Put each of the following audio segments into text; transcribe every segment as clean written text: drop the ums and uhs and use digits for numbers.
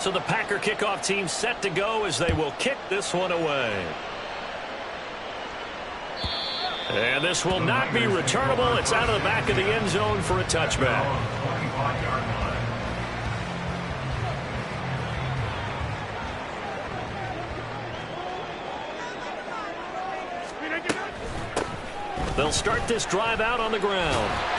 So the Packer kickoff team set to go as they will kick this one away. And this will not be returnable. It's out of the back of the end zone for a touchback. They'll start this drive out on the ground.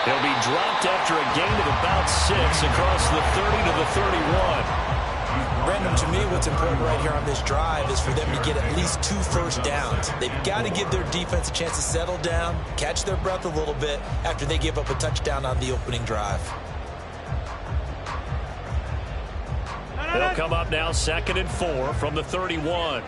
He'll be dropped after a gain of about 6 across the 30 to the 31. Brandon, to me, what's important right here on this drive is for them to get at least 2 first downs. They've got to give their defense a chance to settle down, catch their breath a little bit after they give up a touchdown on the opening drive. They'll come up now 2nd and 4 from the 31.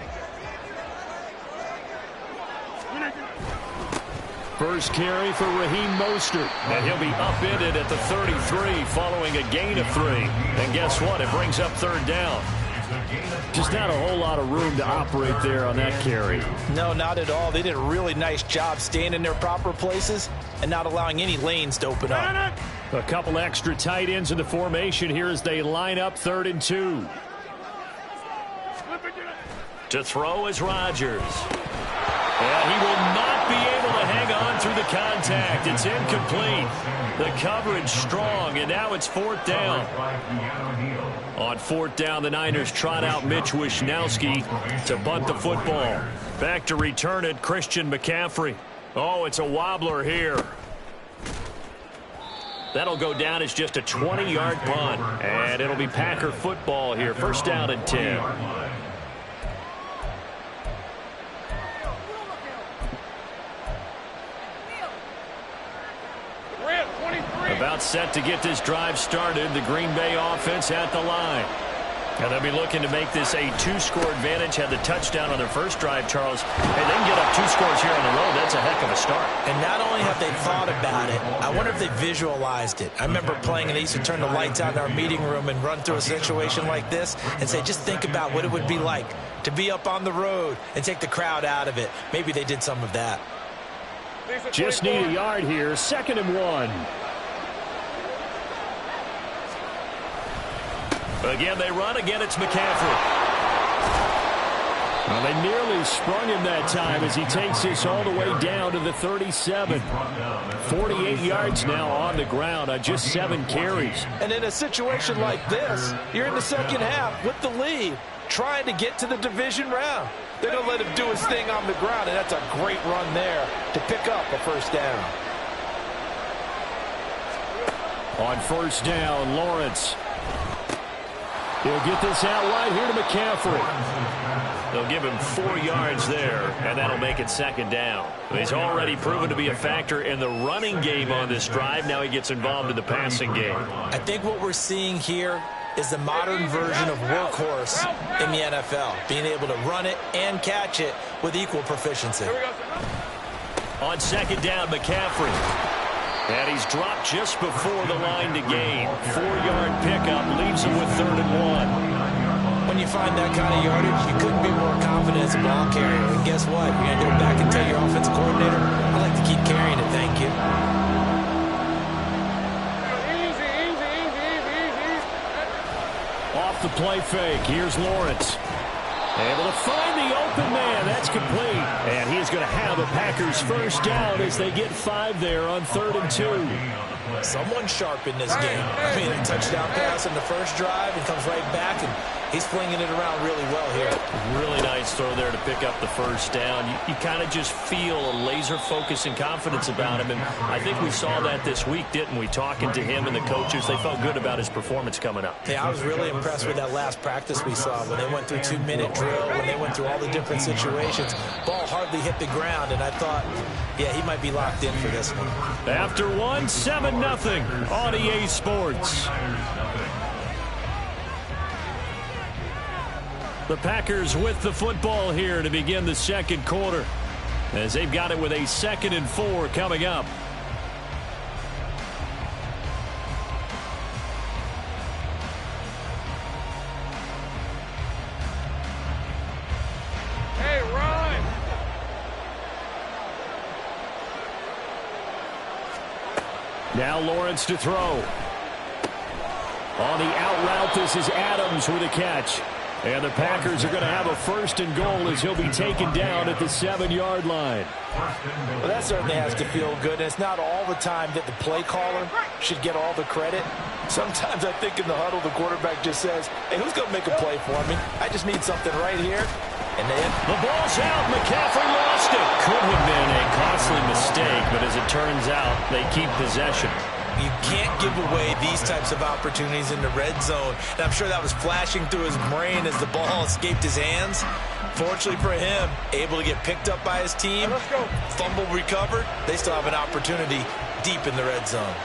First carry for Raheem Mostert. And he'll be upended at the 33 following a gain of 3. And guess what? It brings up 3rd down. Just not a whole lot of room to operate there on that carry. No, not at all. They did a really nice job staying in their proper places and not allowing any lanes to open up. A couple extra tight ends in the formation here as they line up 3rd and 2. To throw is Rodgers. And he will not be able to hang on through the contact. It's incomplete. The coverage strong, and now it's 4th down. On 4th down, the Niners trot out Mitch Wishnowsky to bunt the football. Back to return it, Christian McCaffrey. Oh, it's a wobbler here. That'll go down as just a 20-yard punt. And it'll be Packer football here. 1st down and 10. About set to get this drive started. The Green Bay offense at the line. And they'll be looking to make this a 2-score advantage. Had the touchdown on their first drive, Charles. And they can get up 2 scores here on the road. That's a heck of a start. And not only have they thought about it, I wonder if they visualized it. I remember playing, and they used to turn the lights out in our meeting room and run through a situation like this and say, just think about what it would be like to be up on the road and take the crowd out of it. Maybe they did some of that. Just need a yard here. 2nd and 1. Again, they run. Again, it's McCaffrey. Well, they nearly sprung him that time as he takes this all the way down to the 37. 48 yards now on the ground on just 7 carries. And in a situation like this, you're in the second half with the lead, trying to get to the division round. They're going to let him do his thing on the ground, and that's a great run there to pick up a 1st down. On 1st down, Lawrence. He'll get this out wide here to McCaffrey. They'll give him 4 yards there, and that'll make it 2nd down. He's already proven to be a factor in the running game on this drive. Now he gets involved in the passing game. I think what we're seeing here is the modern version of workhorse in the NFL, being able to run it and catch it with equal proficiency. On 2nd down, McCaffrey. And he's dropped just before the line to gain. 4-yard pickup leaves him with 3rd and 1. When you find that kind of yardage, you couldn't be more confident as a ball carrier. And guess what? You're going to go back and tell your offensive coordinator, I like to keep carrying it, thank you. Off the play fake. Here's Lawrence. Able to find the open man. That's complete. And he is going to have a Packers 1st down as they get 5 there on 3rd and 2. Someone sharp in this game. I mean, a touchdown pass in the first drive and comes right back, and he's flinging it around really well here. Really nice throw there to pick up the 1st down. You kind of just feel a laser focus and confidence about him, and I think we saw that this week, didn't we? Talking to him and the coaches, they felt good about his performance coming up. Yeah, I was really impressed with that last practice we saw when they went through 2-minute drill, when they went through all the different situations. Ball hardly hit the ground, and I thought, yeah, he might be locked in for this one. After 7-0 on EA Sports. The Packers with the football here to begin the 2nd quarter, as they've got it with a 2nd and 4 coming up. Hey, run! Now Lawrence to throw. On the out route, this is Adams with a catch. And the Packers are going to have a 1st and goal as he'll be taken down at the 7-yard line. Well, that certainly has to feel good. And it's not all the time that the play caller should get all the credit. Sometimes I think in the huddle, the quarterback just says, hey, who's going to make a play for me? I just need something right here. And then the ball's out. McCaffrey lost it. Could have been a costly mistake, but as it turns out, they keep possession. You can't give away these types of opportunities in the red zone. And I'm sure that was flashing through his brain as the ball escaped his hands. Fortunately for him, able to get picked up by his team, fumble recovered. They still have an opportunity deep in the red zone.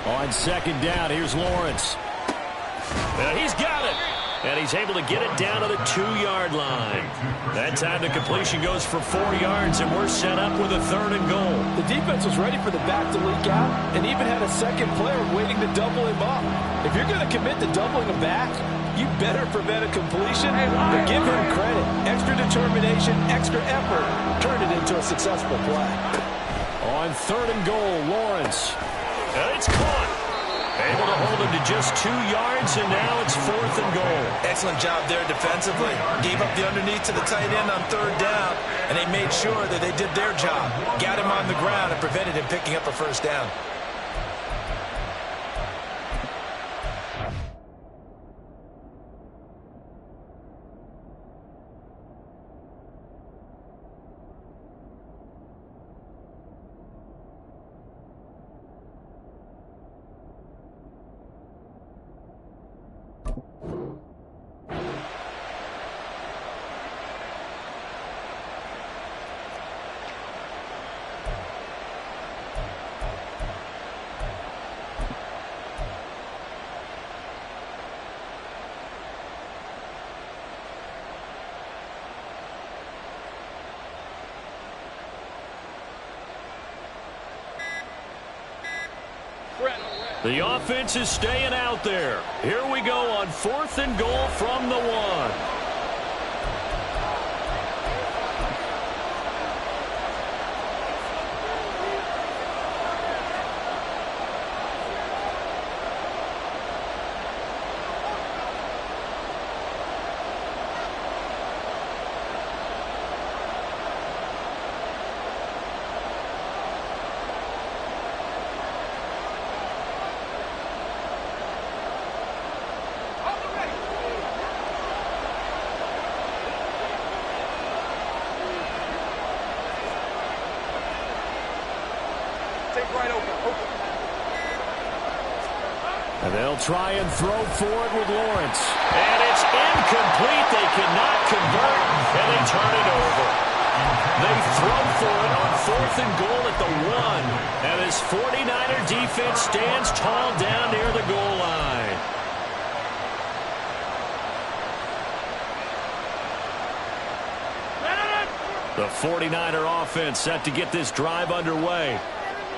On 2nd down, here's Lawrence. He's got it. And he's able to get it down to the 2-yard line. That time the completion goes for 4 yards, and we're set up with a 3rd and goal. The defense was ready for the back to leak out and even had a second player waiting to double him up. If you're going to commit to doubling him back, you better prevent a completion, but give him credit. Extra determination, extra effort, turned it into a successful play. On 3rd and goal, Lawrence. And it's caught. Able to hold him to just 2 yards, and now it's 4th and goal. Excellent job there defensively. Gave up the underneath to the tight end on 3rd down, and they made sure that they did their job. Got him on the ground and prevented him picking up a 1st down. The offense is staying out there. Here we go on 4th and goal from the 1. And they'll try and throw for it with Lawrence. And it's incomplete. They cannot convert, and they turn it over. They throw for it on 4th and goal at the 1. And this 49er defense stands tall down near the goal line. The 49er offense set to get this drive underway.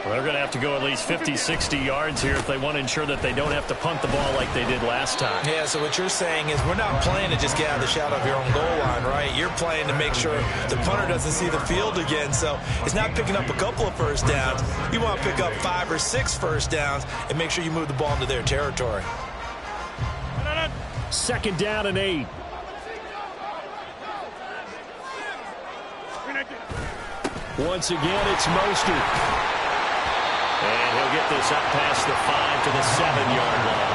Well, they're going to have to go at least 50, 60 yards here if they want to ensure that they don't have to punt the ball like they did last time. Yeah, so what you're saying is we're not playing to just get out of the shadow of your own goal line, right? You're playing to make sure the punter doesn't see the field again. So it's not picking up a couple of 1st downs. You want to pick up 5 or 6 1st downs and make sure you move the ball into their territory. 2nd down and 8. Once again, it's Mostert. And he'll get this up past the 5 to the 7-yard line.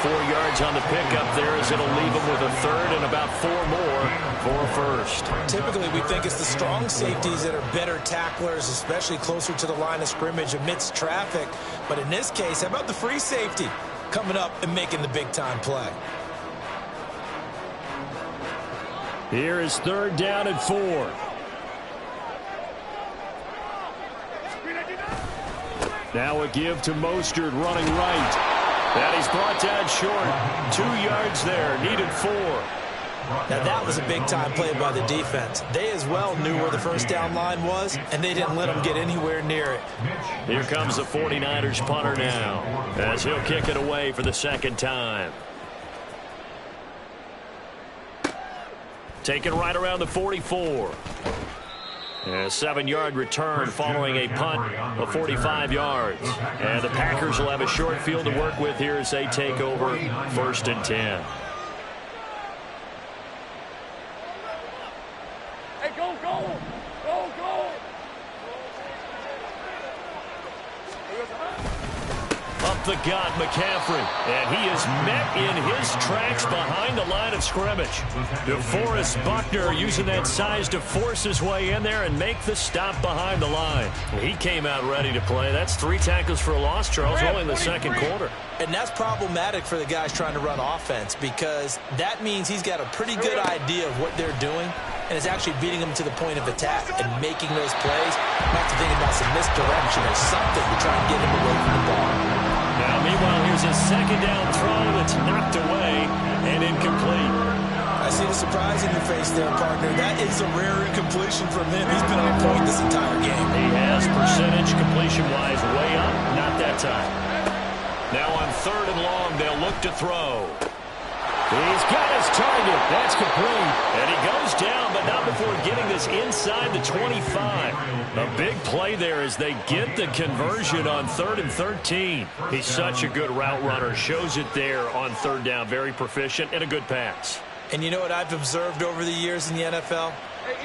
4 yards on the pickup there as it'll leave him with a 3rd and about 4 more for a 1st. Typically, we think it's the strong safeties that are better tacklers, especially closer to the line of scrimmage amidst traffic. But in this case, how about the free safety coming up and making the big-time play? Here is 3rd down and 4. Now a give to Mostert running right. And he's brought down short. 2 yards there, needed 4. Now that was a big-time play by the defense. They as well knew where the 1st down line was, and they didn't let them get anywhere near it. Here comes the 49ers punter now, as he'll kick it away for the 2nd time. Taken right around the 44. A 7-yard return following a punt of 45 yards. And the Packers will have a short field to work with here as they take over 1st and 10. Hey, go, go! Go, go! Up the gut, McCaffrey. And he is met in his tracks behind the line of scrimmage. DeForest Buckner using that size to force his way in there and make the stop behind the line. He came out ready to play. That's 3 tackles for a loss, Charles, only in the second quarter. And that's problematic for the guys trying to run offense because that means he's got a pretty good idea of what they're doing and is actually beating them to the point of attack and making those plays. Not to think about some misdirection or something to try and get him away from the ball. Now, meanwhile, here's a 2nd down throw that's knocked away and incomplete. I see the surprise in your face there, partner. That is a rare incompletion from him. He's been on point this entire game. He has percentage completion-wise way up. Not that time. Now on 3rd and long, they'll look to throw. He's got his target. That's complete. And he goes down, but not before getting this inside the 25. A big play there as they get the conversion on 3rd and 13. He's such a good route runner. Shows it there on 3rd down. Very proficient and a good pass. And you know what I've observed over the years in the NFL?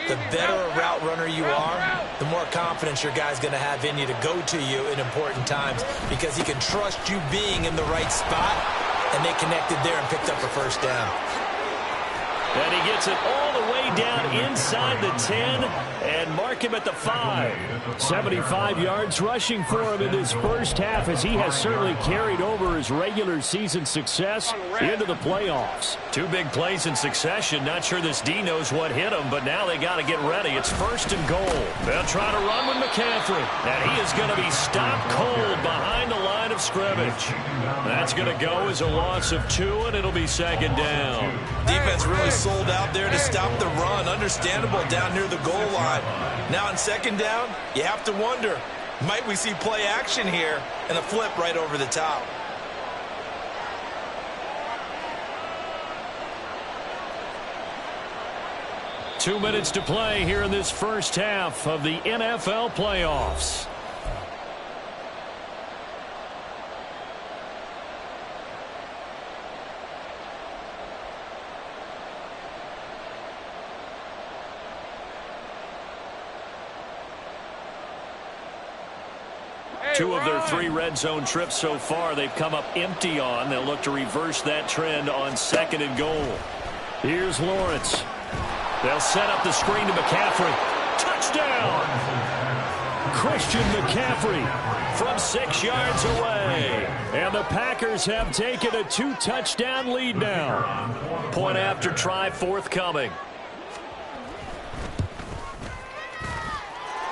The better a route runner you are, the more confidence your guy's going to have in you to go to you in important times because he can trust you being in the right spot, and they connected there and picked up a 1st down. And he gets it all the way down inside the 10 and mark him at the 5. 75 yards rushing for him in this first half as he has certainly carried over his regular season success into the playoffs. 2 big plays in succession. Not sure this D knows what hit him, but now they got to get ready. It's 1st and goal. They'll try to run with McCaffrey. And he is going to be stopped cold behind the line of scrimmage. That's going to go as a loss of 2, and it'll be 2nd down. Defense really sold out there to stop the run. Understandable down near the goal line. Now on 2nd down, you have to wonder, might we see play action here and a flip right over the top? Two minutes to play here in this first half of the NFL playoffs. Two of their 3 red zone trips so far they've come up empty on. They'll look to reverse that trend on 2nd and goal. Here's Lawrence. They'll set up the screen to McCaffrey. Touchdown! Christian McCaffrey from 6 yards away. And the Packers have taken a 2-touchdown lead now. Point after try forthcoming.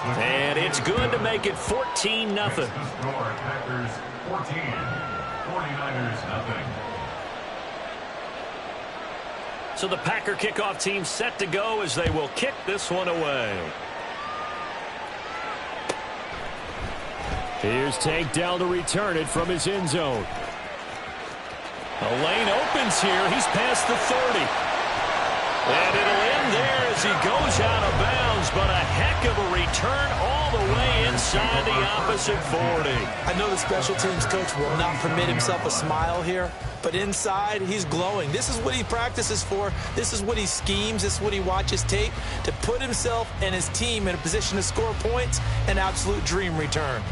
And it's good to make it 14-0. Packers 14, 49ers nothing. So the Packer kickoff team set to go as they will kick this one away. Here's Tank down to return it from his end zone. A lane opens here. He's past the 30. And it'll end there as he goes out of bounds, but a heck of a return all the way inside the opposite 40. I know the special teams coach will not permit himself a smile here, but inside he's glowing. This is what he practices for. This is what he schemes. This is what he watches tape to put himself and his team in a position to score points. An absolute dream return.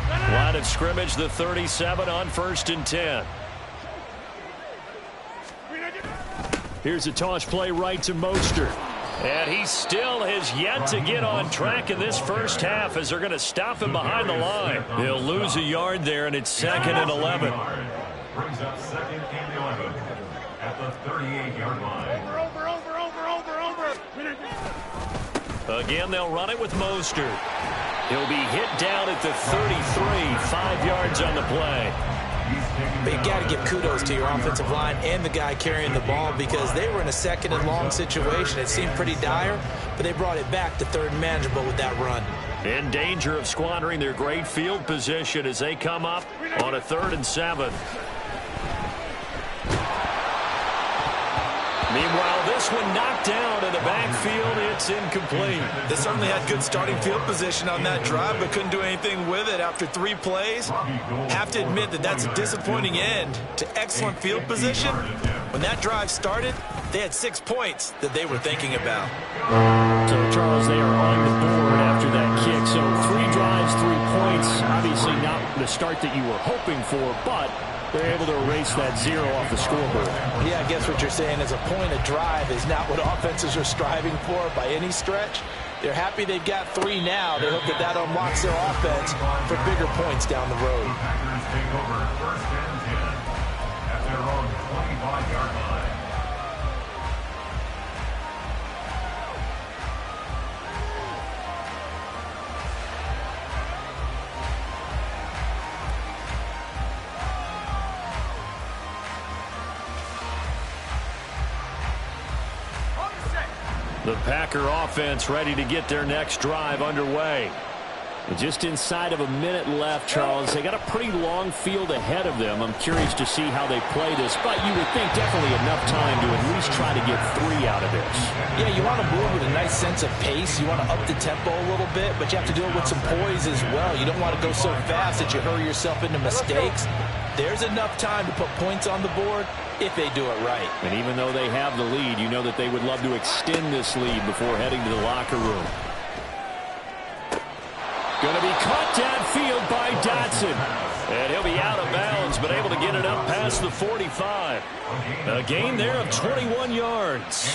Line of scrimmage, the 37 on 1st and 10. Here's a toss play right to Mostert. And he still has yet to get on track in this first half as they're going to stop him behind the line. He'll lose a yard there, and it's 2nd and 11. Brings up 2nd and 11 at the 38-yard line. Over. Again, they'll run it with Mostert. He'll be hit down at the 33, 5 yards on the play. But you got to give kudos to your offensive line and the guy carrying the ball because they were in a 2nd and long situation. It seemed pretty dire, but they brought it back to 3rd and manageable with that run. In danger of squandering their great field position as they come up on a 3rd and 7. Meanwhile, this one knocked down in the backfield. It's incomplete. They certainly had good starting field position on that drive, but couldn't do anything with it after 3 plays. Have to admit that that's a disappointing end to excellent field position. When that drive started, they had 6 points that they were thinking about. So, Charles, they are on the board after that kick. So 3 drives, 3 points. Obviously not the start that you were hoping for, but they're able to erase that 0 off the scoreboard. Yeah, I guess what you're saying is a point a drive is not what offenses are striving for by any stretch. They're happy they've got 3 now. They hope that that unlocks their offense for bigger points down the road. Packers take over 1st and 10 at their own 25-yard line. The Packer offense ready to get their next drive underway. Just inside of a minute left, Charles. They got a pretty long field ahead of them. I'm curious to see how they play this, but you would think definitely enough time to at least try to get 3 out of this. Yeah, you want to move with a nice sense of pace. You want to up the tempo a little bit, but you have to do it with some poise as well. You don't want to go so fast that you hurry yourself into mistakes. There's enough time to put points on the board if they do it right. And even though they have the lead, you know that they would love to extend this lead before heading to the locker room. Going to be caught downfield by Dotson. And he'll be out of bounds, but able to get it up past the 45. A gain there of 21 yards.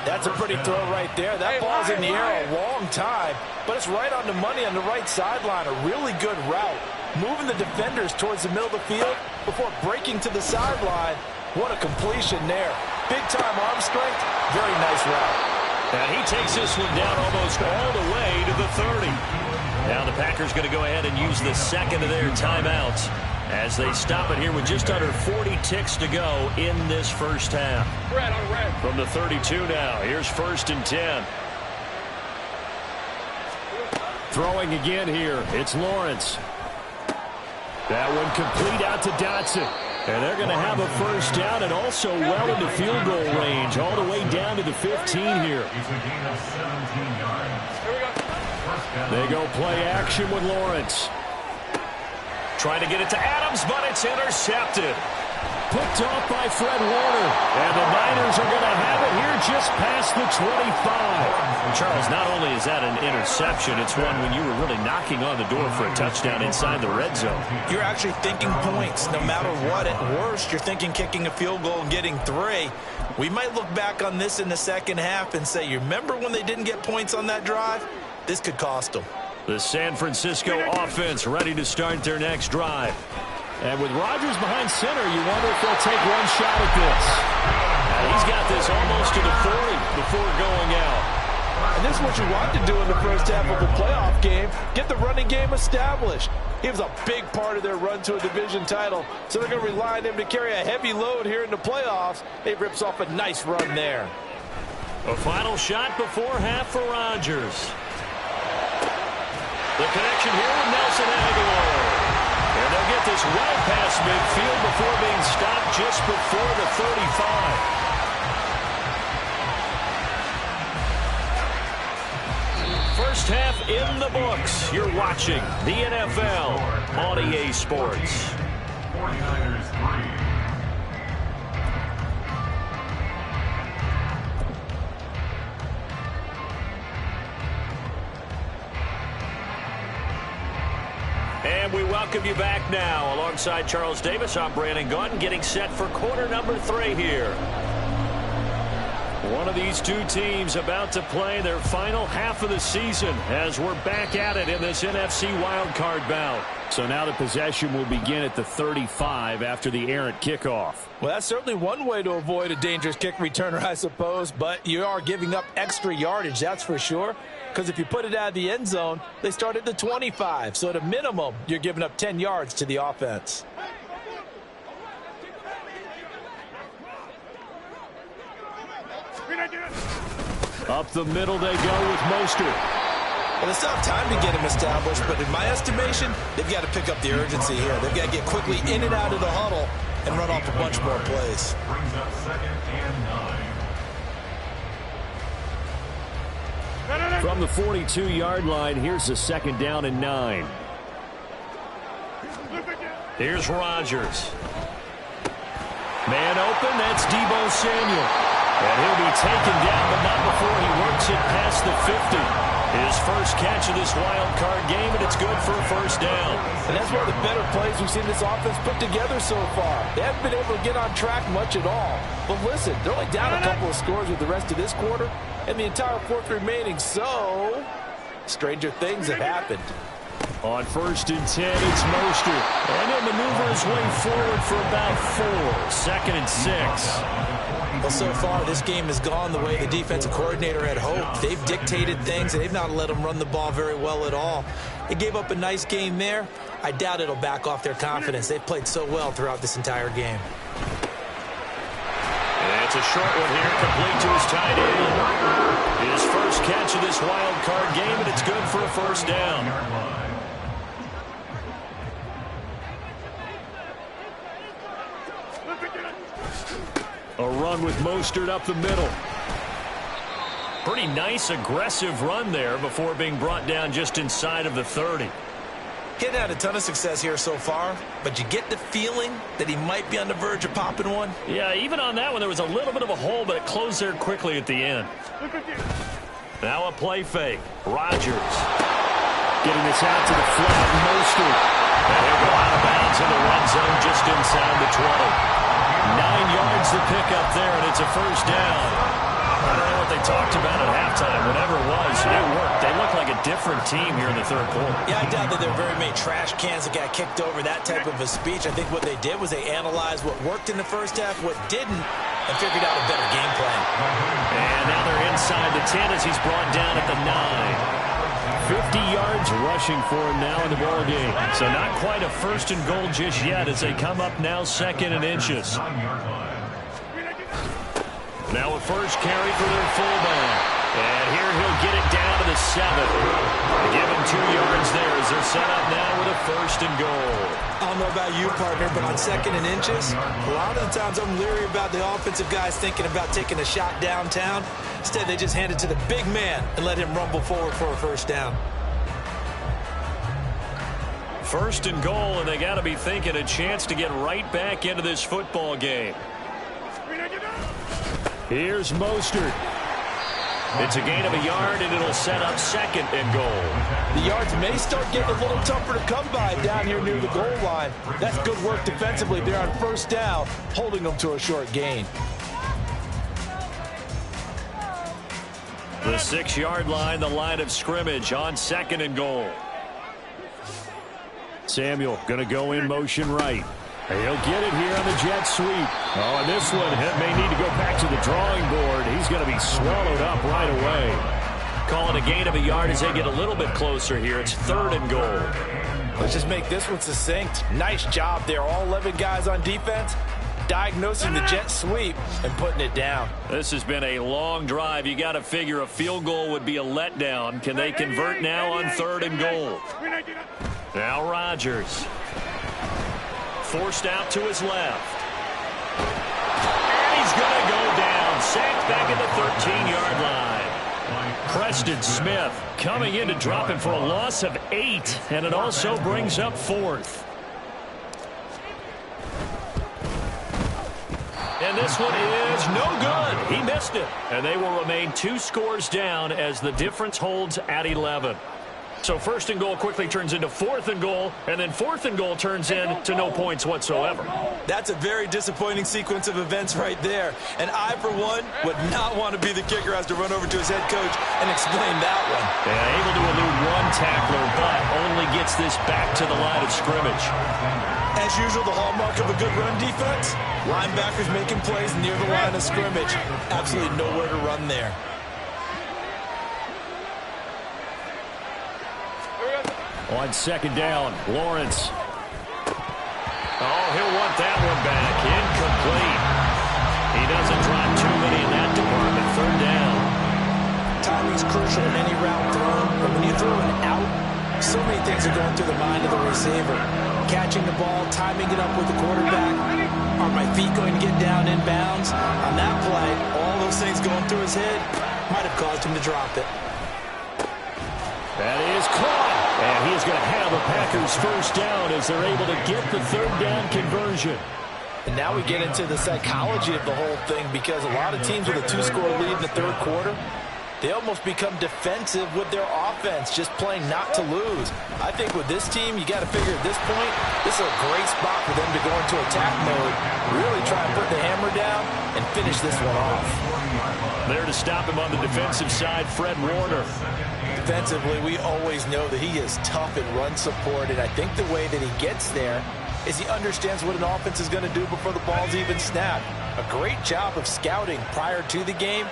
That's a pretty throw right there. That ball's in the air a long time, but it's right on the money on the right sideline. A really good route. Moving the defenders towards the middle of the field before breaking to the sideline. What a completion there. Big-time arm strength. Very nice route. And he takes this one down almost all the way to the 30. Now the Packers going to go ahead and use the second of their timeouts as they stop it here with just under 40 ticks to go in this first half. From the 32 now, here's 1st and 10. Throwing again here, it's Lawrence. That one complete out to Dotson. And they're going to have a first down and also well into field goal range, all the way down to the 15 here. They go play action with Lawrence. Trying to get it to Adams, but it's intercepted. Picked off by Fred Warner. And the Niners are going to have it here just past the 25. Charles, not only is that an interception, it's one when you were really knocking on the door for a touchdown inside the red zone. You're actually thinking points no matter what. At worst, you're thinking kicking a field goal and getting 3. We might look back on this in the second half and say, you remember when they didn't get points on that drive? This could cost them. The San Francisco offense ready to start their next drive. And with Rodgers behind center, you wonder if they'll take one shot at this. And he's got this almost to the 40 before going out. And this is what you want to do in the first half of a playoff game. Get the running game established. He was a big part of their run to a division title, so they're going to rely on him to carry a heavy load here in the playoffs. He rips off a nice run there. A final shot before half for Rodgers. The connection here with Nelson Aguilar. And they'll get this well past midfield before being stopped just before the 35. First half in the books. You're watching the NFL on EA Sports. 49ers 3. And we welcome you back now. Alongside Charles Davis, I'm Brandon Gunn, getting set for quarter number 3 here. One of these two teams about to play their final half of the season as we're back at it in this NFC wildcard bout. So now the possession will begin at the 35 after the errant kickoff. Well, that's certainly one way to avoid a dangerous kick returner, I suppose, but you are giving up extra yardage, that's for sure. Because if you put it out of the end zone, they start at the 25. So at a minimum, you're giving up 10 yards to the offense. Up the middle they go with Mostert. Well, they still have time to get him established, but in my estimation, they've got to pick up the urgency here. They've got to get quickly in and out of the huddle and run off a bunch more plays. Brings up 2nd and 9. From the 42-yard line, here's a 2nd down and 9. Here's Rodgers. Man open, that's Deebo Samuel. And he'll be taken down, but not before he works it past the 50. His first catch of this wild card game, and it's good for a first down. And that's one of the better plays we've seen this offense put together so far. They haven't been able to get on track much at all. But listen, they're only down a couple of scores with the rest of this quarter, and the entire fourth remaining, so stranger things have happened. On 1st and 10, it's Mostert. And he'll maneuver his way forward for about 4. 2nd and 6. Well, so far, this game has gone the way the defensive coordinator had hoped. They've dictated things, and they've not let them run the ball very well at all. They gave up a nice game there. I doubt it'll back off their confidence. They've played so well throughout this entire game. And it's a short one here, complete to his tight end. His first catch of this wild card game, and it's good for a first down. A run with Mostert up the middle. Pretty nice, aggressive run there before being brought down just inside of the 30. He's had a ton of success here so far, but you get the feeling that he might be on the verge of popping one. Yeah, even on that one, there was a little bit of a hole, but it closed there quickly at the end. Now a play fake. Rodgers getting this out to the flat. Mostert. And he'll go out of bounds in the red zone just inside the 20. 9 yards to pick up there, and it's a first down. I don't know what they talked about at halftime. Whatever it was, it worked. They look like a different team here in the third quarter. Yeah, I doubt that there were very many trash cans that got kicked over, that type of a speech. I think what they did was they analyzed what worked in the first half, what didn't, and figured out a better game plan. And now they're inside the 10 as he's brought down at the 9. 50 yards rushing for him now in the ball game. So not quite a first and goal just yet as they come up now 2nd and inches. Now a first carry for their fullback. And here he'll get it down to the 7. Give him 2 yards there as they're set up now with a first and goal. I don't know about you, partner, but on 2nd and inches, a lot of the times I'm leery about the offensive guys thinking about taking a shot downtown. Instead, they just hand it to the big man and let him rumble forward for a first down. First and goal, and they got to be thinking a chance to get right back into this football game. Here's Mostert. It's a gain of a yard, and it'll set up 2nd and goal. The yards may start getting a little tougher to come by down here near the goal line. That's good work defensively there on first down, holding them to a short gain. The 6-yard line, the line of scrimmage on 2nd and goal. Samuel going to go in motion right. He'll get it here on the jet sweep. Oh, and this one may need to go back to the drawing board. He's going to be swallowed up right away. Calling a gain of a yard as they get a little bit closer here. It's 3rd and goal. Let's just make this one succinct. Nice job there. All 11 guys on defense diagnosing the jet sweep and putting it down. This has been a long drive. You got to figure a field goal would be a letdown. Can they convert now on 3rd and goal? Now Rodgers. Forced out to his left. And he's going to go down. Sacked back at the 13-yard line. Preston Smith coming in to drop him for a loss of 8. And it also brings up 4th. And this one is no good. He missed it. And they will remain 2 scores down as the difference holds at 11. So 1st and goal quickly turns into 4th and goal, and then 4th and goal turns into no points whatsoever. That's a very disappointing sequence of events right there. And I, for one, would not want to be the kicker who has to run over to his head coach and explain that one. Yeah, able to elude 1 tackler, but only gets this back to the line of scrimmage. As usual, the hallmark of a good run defense, linebackers making plays near the line of scrimmage. Absolutely nowhere to run there. On 2nd down, Lawrence. Oh, he'll want that one back. Incomplete. He doesn't drop too many in that department. 3rd down. Timing's crucial in any route thrown, but when you throw an out, so many things are going through the mind of the receiver. Catching the ball, timing it up with the quarterback are feet going to get down inbounds? On that play, all those things going through his head might have caused him to drop it. That is caught. And he is going to have a Packers first down as they're able to get the third down conversion. And now we get into the psychology of the whole thing, because a lot of teams with a 2-score lead in the third quarter, they almost become defensive with their offense, just playing not to lose. I think with this team, you got to figure at this point, this is a great spot for them to go into attack mode, really try and put the hammer down and finish this one off. There to stop him on the defensive side, Fred Warner. Defensively, we always know that he is tough in run support, and I think the way that he gets there is he understands what an offense is going to do before the ball's even snapped. A great job of scouting prior to the game,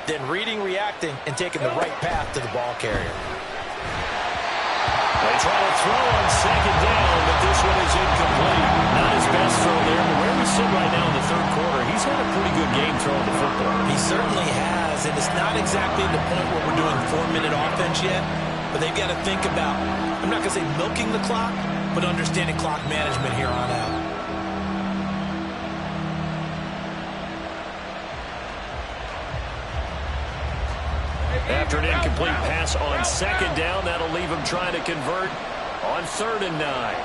then reading, reacting, and taking the right path to the ball carrier. They try to throw on second down, but this one is incomplete. Not his best throw there, but where we sit right now in the third quarter, he's had a pretty good game throwing the football. He certainly has, and it's not exactly the point where we're doing 4-minute offense yet, but they've got to think about, I'm not going to say milking the clock, but understanding clock management here on out. After an incomplete pass on second down, that'll leave him trying to convert on 3rd and 9.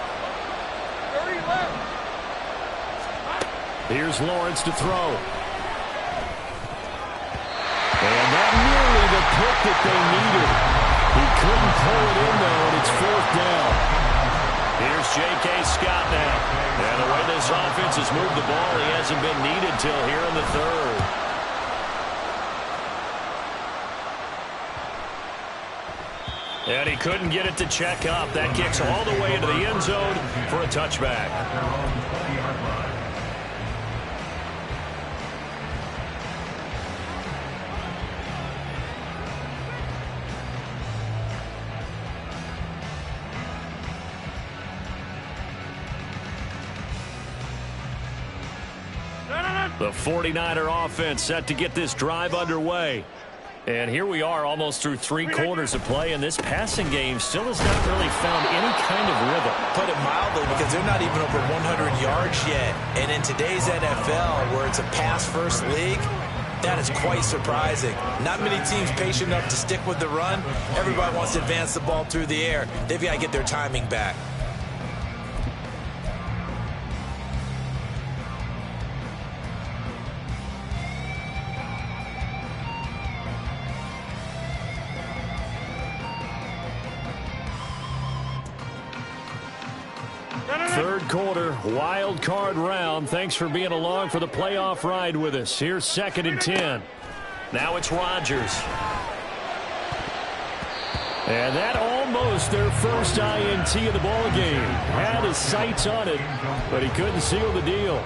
Here's Lawrence to throw. And that nearly the pick that they needed. He couldn't pull it in, though, and it's 4th down. Here's J.K. Scott now. And the way this offense has moved the ball, he hasn't been needed till here in the 3rd. And he couldn't get it to check up. That kicks all the way into the end zone for a touchback. The 49er offense set to get this drive underway. And here we are almost through 3 quarters of play, and this passing game still has not really found any kind of rhythm. Put it mildly, because they're not even over 100 yards yet. And in today's NFL, where it's a pass-first league, that is quite surprising. Not many teams patient enough to stick with the run. Everybody wants to advance the ball through the air. They've got to get their timing back. Third quarter, wild card round. Thanks for being along for the playoff ride with us. Here's 2nd and 10. Now it's Rodgers. And that almost their first INT of the ball game. Had his sights on it, but he couldn't seal the deal.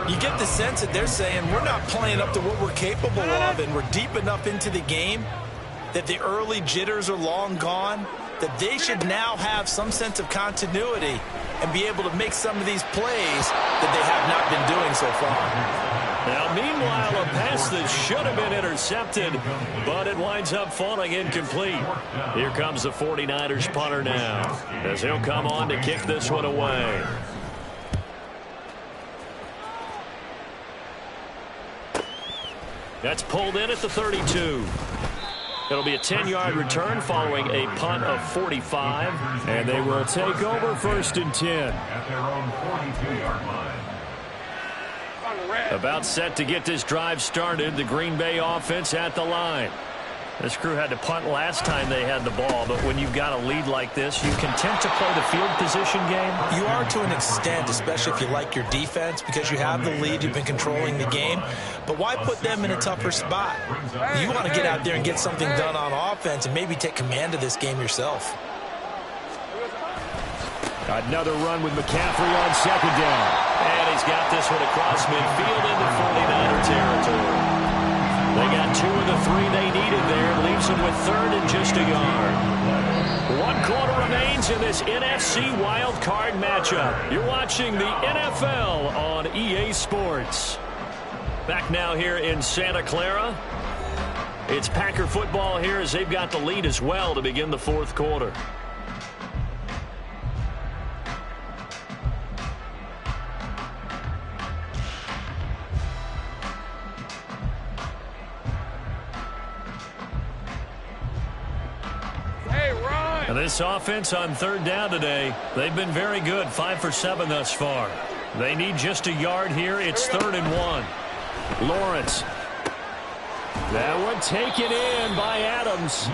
You get the sense that they're saying we're not playing up to what we're capable of, and we're deep enough into the game that the early jitters are long gone, that they should now have some sense of continuity and be able to make some of these plays that they have not been doing so far. Now, meanwhile, a pass that should have been intercepted, but it winds up falling incomplete. Here comes the 49ers punter now, as he'll come on to kick this one away. That's pulled in at the 32. It'll be a 10-yard return following a punt of 45, and they will take over 1st and 10. At their own 42-yard line. About set to get this drive started, the Green Bay offense at the line. This crew had to punt last time they had the ball, but when you've got a lead like this, you content to play the field position game? You are to an extent, especially if you like your defense, because you have the lead, you've been controlling the game. But why put them in a tougher spot? You want to get out there and get something done on offense and maybe take command of this game yourself. Another run with McCaffrey on 2nd down. And he's got this one across midfield into 49er territory. They got 2 of the 3 they needed there. Leaves them with 3rd and just a yard. 1 quarter remains in this NFC wild card matchup. You're watching the NFL on EA Sports. Back now here in Santa Clara. It's Packer football here as they've got the lead as well to begin the 4th quarter. This offense on third down today, they've been very good, 5 for 7 thus far. They need just a yard here. It's 3rd and 1. Lawrence. That one taken in by Adams.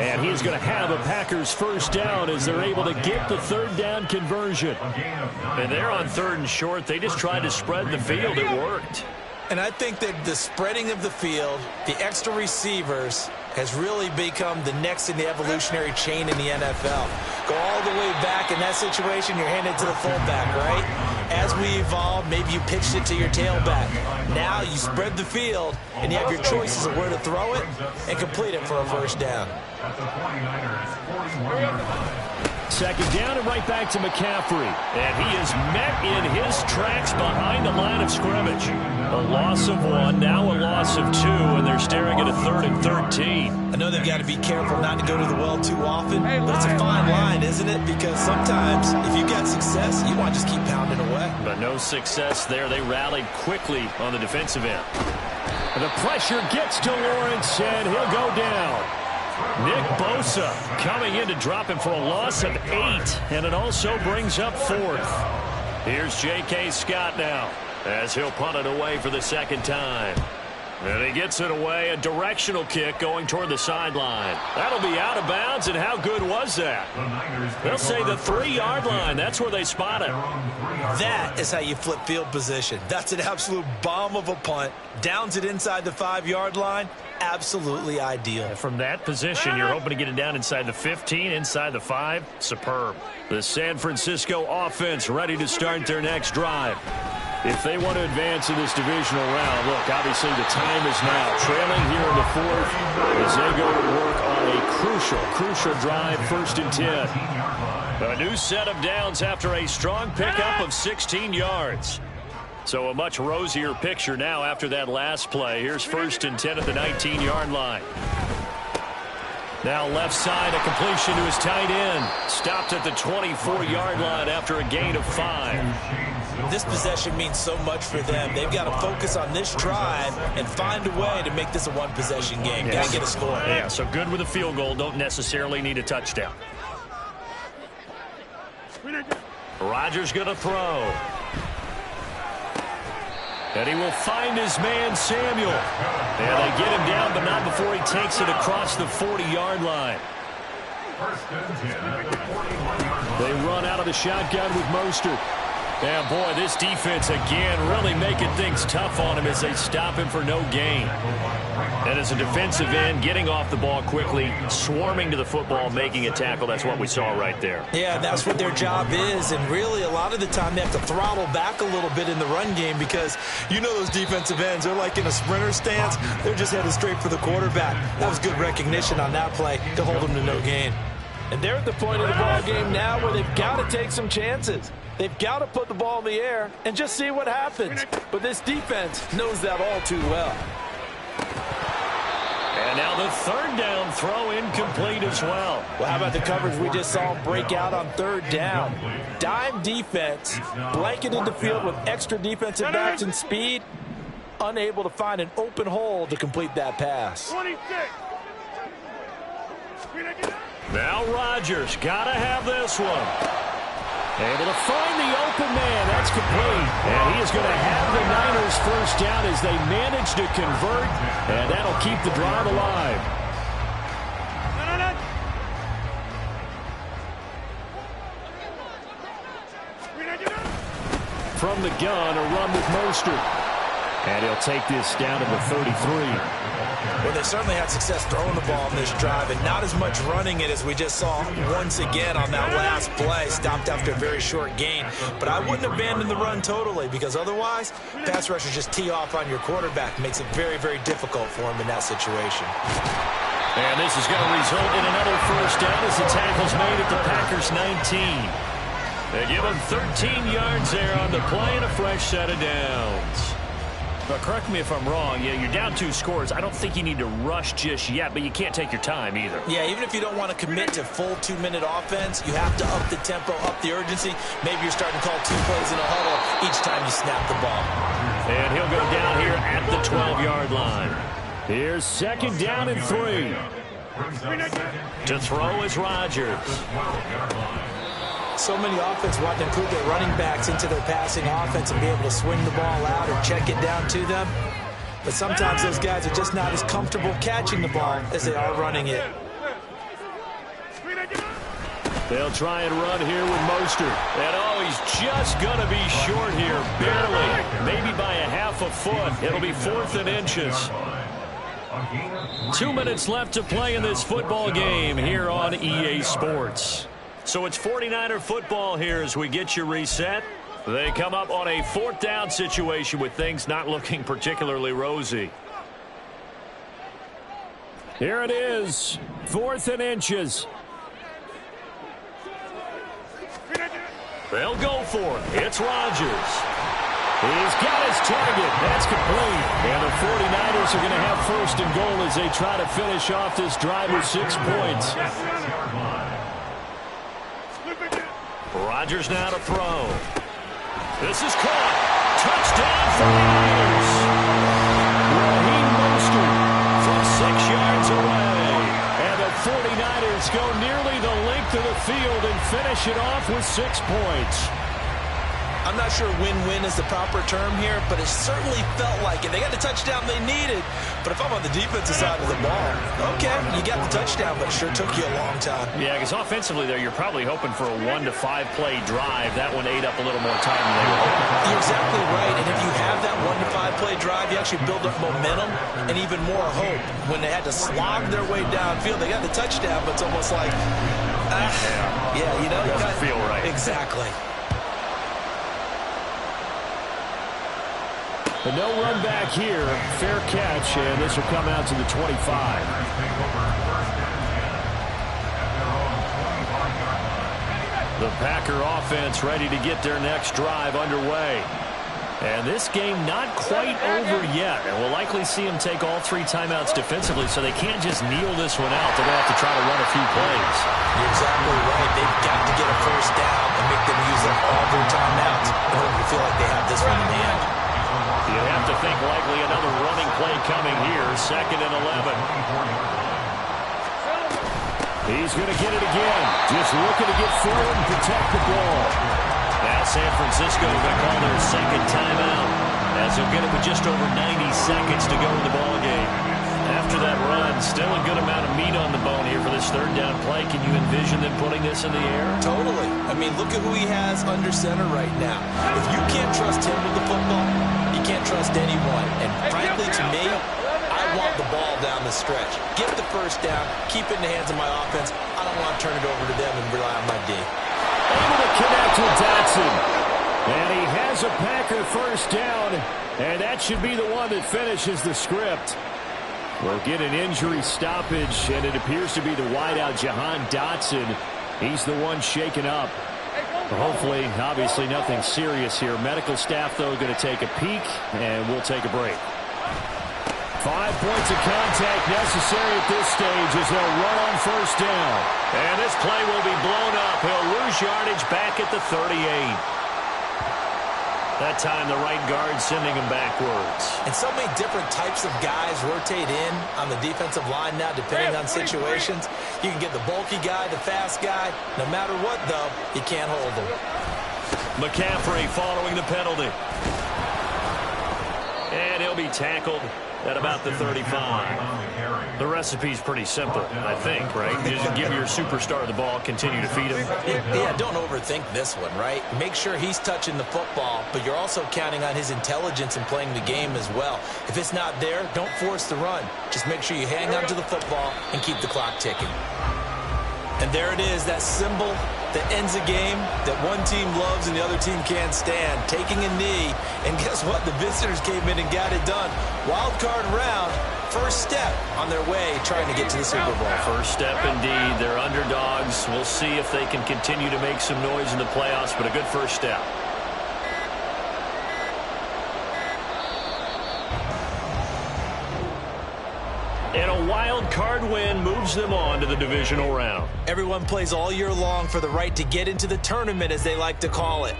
And he's going to have a Packers first down as they're able to get the third down conversion. And they're on 3rd and short. They just tried to spread the field. It worked. And I think that the spreading of the field, the extra receivers, has really become the next in the evolutionary chain in the NFL. Go all the way back in that situation, you're handed to the fullback, right? As we evolve, maybe you pitched it to your tailback. Now you spread the field, and you have your choices of where to throw it and complete it for a first down. At the 49ers, 41 yard line. 2nd down and right back to McCaffrey. And he is met in his tracks behind the line of scrimmage. A loss of 1, now a loss of 2, and they're staring at a 3rd and 13. I know they've got to be careful not to go to the well too often, but it's a fine line, isn't it? Because sometimes if you got success, you want to just keep pounding away. But no success there. They rallied quickly on the defensive end. The pressure gets to Lawrence, and he'll go down. Nick Bosa coming in to drop him for a loss of 8, and it also brings up 4th. Here's J.K. Scott now as he'll punt it away for the 2nd time. And he gets it away, a directional kick going toward the sideline. That'll be out of bounds, and how good was that? They'll say the 3-yard line. That's where they spot it. That is how you flip field position. That's an absolute bomb of a punt. Downs it inside the 5-yard line. Absolutely ideal. From that position, you're hoping to get it down inside the 15, inside the 5. Superb. The San Francisco offense ready to start their next drive. If they want to advance in this divisional round, look, obviously the time is now. Trailing here in the 4th as they go to work on a crucial drive, 1st and 10. A new set of downs after a strong pickup of 16 yards. So a much rosier picture now after that last play. Here's 1st and 10 at the 19-yard line. Now left side, a completion to his tight end. Stopped at the 24-yard line after a gain of 5. This possession means so much for them. They've got to focus on this drive and find a way to make this a one-possession game. Got to get a score. Yeah, so good with a field goal. Don't necessarily need a touchdown. Rodgers going to throw. And he will find his man, Samuel. And they get him down, but not before he takes it across the 40-yard line. They run out of the shotgun with Mostert. And, boy, this defense, again, really making things tough on him as they stop him for no gain. And as a defensive end, getting off the ball quickly, swarming to the football, making a tackle, that's what we saw right there. Yeah, that's what their job is. And really, a lot of the time, they have to throttle back a little bit in the run game because you know those defensive ends, they're like in a sprinter stance. They're just headed straight for the quarterback. That was good recognition on that play to hold them to no gain. And they're at the point of the ball game now where they've got to take some chances. They've got to put the ball in the air and just see what happens. But this defense knows that all too well. And now the 3rd down throw incomplete as well. Well, how about the coverage we just saw him break out on 3rd down? Dime defense, blanketed the field with extra defensive backs and speed, unable to find an open hole to complete that pass. 26. Now Rodgers got to have this one. Able to find the open man. That's complete. And he is going to have the Niners first down as they manage to convert. And that'll keep the drive alive. From the gun, a run with Mostert. And he'll take this down to the 33. Well, they certainly had success throwing the ball in this drive and not as much running it as we just saw once again on that last play. Stopped after a very short gain. But I wouldn't abandon the run totally because otherwise, pass rushers just tee off on your quarterback. Makes it very, very difficult for him in that situation. And this is going to result in another first down as the tackle's made at the Packers 19. They give him 13 yards there on the play and a fresh set of downs. But correct me if I'm wrong, yeah, you're down 2 scores. I don't think you need to rush just yet, but you can't take your time either. Yeah, even if you don't want to commit to full 2-minute offense, you have to up the tempo, up the urgency. Maybe you're starting to call 2 plays in a huddle each time you snap the ball. And he'll go down here at the 12-yard line. Here's 2nd down and 3. To throw is Rodgers. So many offense want to improve their running backs into their passing offense and be able to swing the ball out or check it down to them. But sometimes those guys are just not as comfortable catching the ball as they are running it. They'll try and run here with Mostert. And oh, he's just going to be short here, barely. Maybe by a half a foot. It'll be 4th and inches. 2 minutes left to play in this football game here on EA Sports. So it's 49er football here as we get you reset. They come up on a 4th down situation with things not looking particularly rosy. Here it is, 4th and inches. They'll go for it. It's Rodgers. He's got his target. That's complete. And the 49ers are going to have 1st and goal as they try to finish off this drive with 6 points. Rodgers now to throw. This is caught. Touchdown 49ers. Raheem Mostert from 6 yards away. And the 49ers go nearly the length of the field and finish it off with 6 points. I'm not sure win-win is the proper term here, but it certainly felt like it. They got the touchdown they needed, but if I'm on the defensive side of the ball, okay, you got the touchdown, but it sure took you a long time. Yeah, because offensively there, you're probably hoping for a 1 to 5 play drive. That one ate up a little more time than they were hoping. You're exactly right, and if you have that 1 to 5 play drive, you actually build up momentum and even more hope. When they had to slog their way downfield, they got the touchdown, but it's almost like, yeah, you know. It doesn't feel right. Exactly. But no run back here. Fair catch, and this will come out to the 25. The Packer offense ready to get their next drive underway. And this game not quite over yet. And we'll likely see them take all 3 timeouts defensively, so they can't just kneel this one out. They're going to have to try to run a few plays. You're exactly right. They've got to get a 1st down and make them use up all their timeouts in order to feel like they have this one in hand. You have to think likely another running play coming here. 2nd and 11. He's going to get it again. Just looking to get forward and protect the ball. Now San Francisco going to call their 2nd timeout as they'll get it with just over 90 seconds to go in the ball game. After that run, still a good amount of meat on the bone here for this 3rd down play. Can you envision them putting this in the air? Totally. I mean, look at who he has under center right now. If you can't trust him with the football, you can't trust anyone. And frankly, to me, I want the ball down the stretch. Get the 1st down, keep it in the hands of my offense. I don't want to turn it over to them and rely on my D. Able to connect with Dotson. And he has a Packer 1st down, and that should be the one that finishes the script. We'll get an injury stoppage, and it appears to be the wideout, Jahan Dotson. He's the one shaken up. Hopefully, obviously, nothing serious here. Medical staff, though, going to take a peek, and we'll take a break. 5 points of contact necessary at this stage as they'll run on 1st down. And this play will be blown up. He'll lose yardage back at the 38. That time, the right guard sending him backwards. And so many different types of guys rotate in on the defensive line now, depending on situations. You can get the bulky guy, the fast guy. No matter what, though, you can't hold them. McCaffrey following the penalty. And he'll be tackled at about the 35. The recipe's pretty simple, I think, right? You just give your superstar the ball, continue to feed him. Yeah, don't overthink this one, right? Make sure he's touching the football, but you're also counting on his intelligence in playing the game as well. If it's not there, don't force the run. Just make sure you hang on to the football and keep the clock ticking. And there it is, that symbol that ends a game that one team loves and the other team can't stand. Taking a knee, and guess what? The visitors came in and got it done. Wild card round, 1st step on their way trying to get to the Super Bowl. 1st step indeed. They're underdogs. We'll see if they can continue to make some noise in the playoffs, but a good 1st step. And a wild card win moves them on to the divisional round. Everyone plays all year long for the right to get into the tournament, as they like to call it.